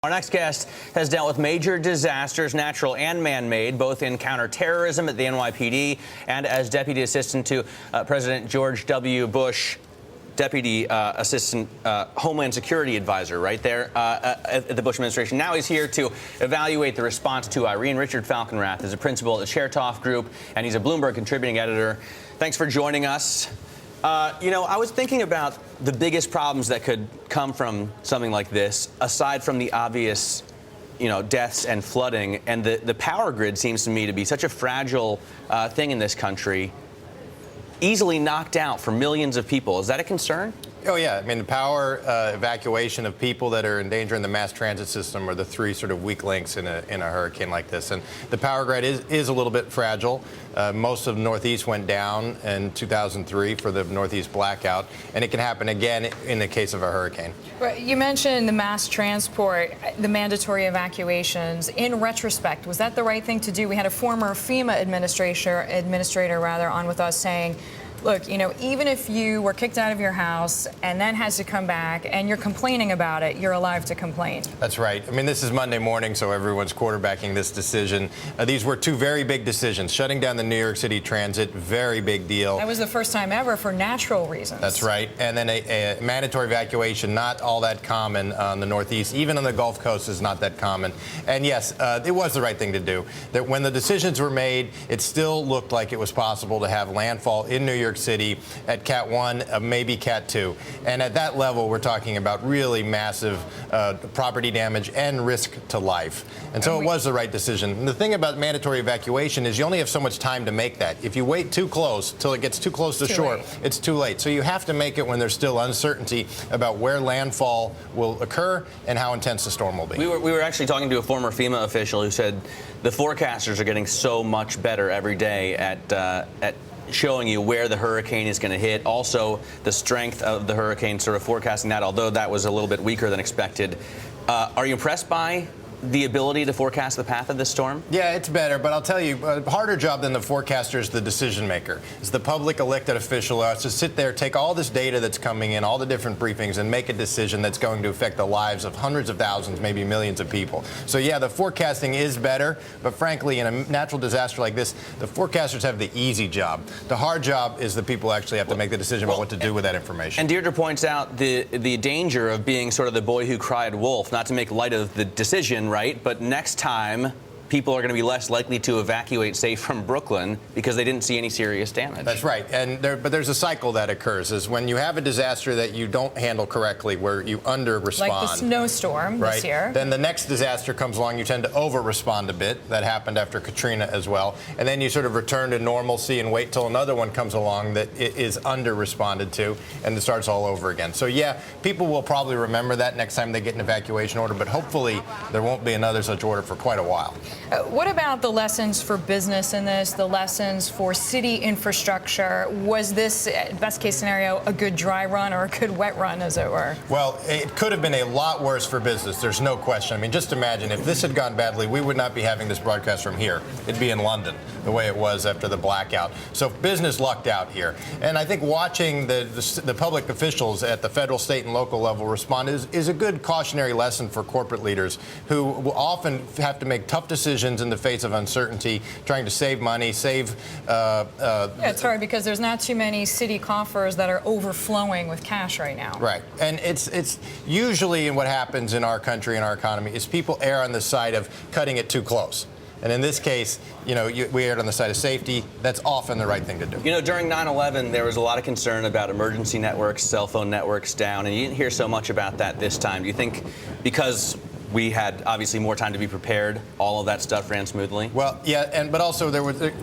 Our next guest has dealt with major disasters, natural and man-made, both in counterterrorism at the NYPD and as Deputy Assistant to President George W. Bush, Deputy Assistant Homeland Security Advisor right there at the Bush administration. Now he's here to evaluate the response to Irene. Richard Falkenrath is a principal at the Chertoff Group, and he's a Bloomberg contributing editor. Thanks for joining us. I was thinking about the biggest problems that could come from something like this, aside from the obvious, deaths and flooding. And the power grid seems to me to be such a fragile thing in this country, easily knocked out for millions of people. Is that a concern? Oh, yeah. I mean, the power evacuation of people that are in danger in the mass transit system are the three sort of weak links in a hurricane like this. And the power grid is a little bit fragile. Most of the Northeast went down in 2003 for the Northeast blackout, and it can happen again in the case of a hurricane. Right. You mentioned the mass transport, the mandatory evacuations. In retrospect, was that the right thing to do? We had a former FEMA administrator on with us saying, look, even if you were kicked out of your house and then has to come back and you're complaining about it, you're alive to complain. That's right. I mean, this is Monday morning, so everyone's quarterbacking this decision. These were two very big decisions. Shutting down the New York City transit, very big deal. That was the first time ever for natural reasons. That's right. And then a mandatory evacuation, not all that common on the Northeast. Even on the Gulf Coast is not that common. And yes, it was the right thing to do. That when the decisions were made, it still looked like it was possible to have landfall in New York City at Cat 1, maybe Cat 2. And at that level, we're talking about really massive property damage and risk to life. And so it was the right decision. And the thing about mandatory evacuation is you only have so much time to make that. If you wait too close, till it gets too close to shore, it's too late. So you have to make it when there's still uncertainty about where landfall will occur and how intense the storm will be. We were actually talking to a former FEMA official who said the forecasters are getting so much better every day at showing you where the hurricane is going to hit, also the strength of the hurricane, sort of forecasting that, although that was a little bit weaker than expected. Are you impressed by the ability to forecast the path of this storm? Yeah, it's better, but I'll tell you, a harder job than the forecaster is the decision maker. It's the public elected official who has to sit there, take all this data that's coming in, all the different briefings, and make a decision that's going to affect the lives of hundreds of thousands, maybe millions of people. So yeah, the forecasting is better, but frankly, in a natural disaster like this, the forecasters have the easy job. The hard job is the people who actually have to make the decision about what to do with that information. And Deirdre points out the danger of being sort of the boy who cried wolf, not to make light of the decision, right? But next time, people are going to be less likely to evacuate, say, from Brooklyn because they didn't see any serious damage. That's right. But there's a cycle that occurs is when you have a disaster that you don't handle correctly, where you under-respond. Like the snowstorm this year. Then the next disaster comes along, you tend to over-respond a bit. That happened after Katrina as well. And then you sort of return to normalcy and wait till another one comes along that is under-responded to, and it starts all over again. So yeah, people will probably remember that next time they get an evacuation order, but hopefully there won't be another such order for quite a while. What about the lessons for business in this, the lessons for city infrastructure? Was this, best case scenario, a good dry run or a good wet run, as it were? Well, it could have been a lot worse for business. There's no question. I mean, just imagine if this had gone badly, we would not be having this broadcast from here. It'd be in London, the way it was after the blackout. So business lucked out here. And I think watching the public officials at the federal, state, and local level respond is a good cautionary lesson for corporate leaders who will often have to make tough decisions in the face of uncertainty, trying to save money, yeah, it's hard because there's not too many city coffers that are overflowing with cash right now. Right. And it's usually what happens in our country and our economy is people err on the side of cutting it too close. And in this case, we erred on the side of safety. That's often the right thing to do. During 9/11, there was a lot of concern about emergency networks, cell phone networks down, and you didn't hear so much about that this time. Do you think because we had obviously more time to be prepared, all of that stuff ran smoothly? Well, yeah, but also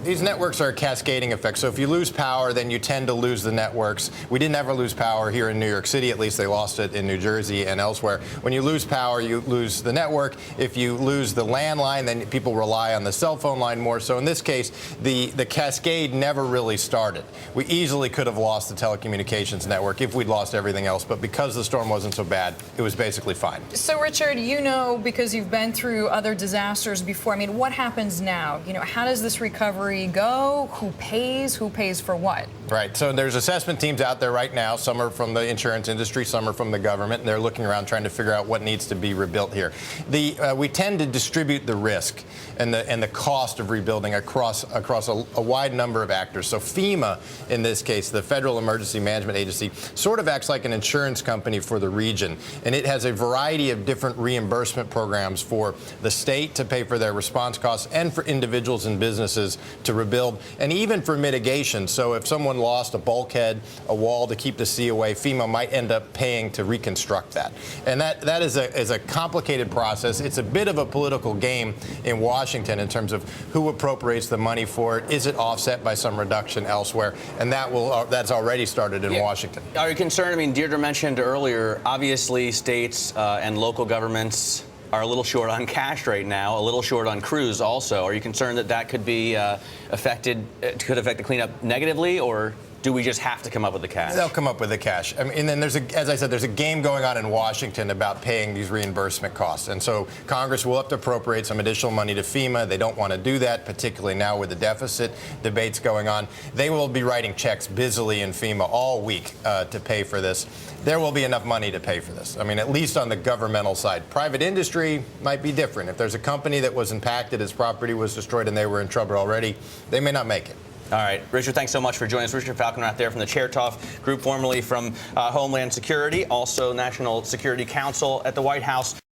these networks are a cascading effect. So if you lose power, then you tend to lose the networks. We didn't ever lose power here in New York City. At least they lost it in New Jersey and elsewhere. When you lose power, you lose the network. If you lose the landline, then people rely on the cell phone line more. So in this case, the cascade never really started. We easily could have lost the telecommunications network if we'd lost everything else. But because the storm wasn't so bad, it was basically fine. So, Richard, know, because you've been through other disasters before, I mean, what happens now? You know, how does this recovery go? Who pays? Who pays for what? Right. So there's assessment teams out there right now. Some are from the insurance industry, some are from the government, and they're looking around trying to figure out what needs to be rebuilt here. We tend to distribute the risk and the cost of rebuilding across a wide number of actors. So FEMA, in this case, the Federal Emergency Management Agency, sort of acts like an insurance company for the region, and it has a variety of different reimbursement programs for the state to pay for their response costs and for individuals and businesses to rebuild, and even for mitigation. So if someone lost a bulkhead, a wall to keep the sea away, FEMA might end up paying to reconstruct that. And that is a complicated process. It's a bit of a political game in Washington in terms of who appropriates the money for it. Is it offset by some reduction elsewhere? And that's already started in Washington. Are you concerned? I mean, Deirdre mentioned earlier, obviously states and local governments are a little short on cash right now, a little short on crews also. Are you concerned that could be could affect the cleanup negatively, or do we just have to come up with the cash? They'll come up with the cash. I mean, and then as I said, there's a game going on in Washington about paying these reimbursement costs. And so Congress will have to appropriate some additional money to FEMA. They don't want to do that, particularly now with the deficit debates going on. They will be writing checks busily in FEMA all week to pay for this. There will be enough money to pay for this. I mean, at least on the governmental side. Private industry might be different. If there's a company that was impacted, its property was destroyed, and they were in trouble already, they may not make it. All right. Richard, thanks so much for joining us. Richard Falkenrath there from the Chertoff Group, formerly from Homeland Security, also National Security Council at the White House.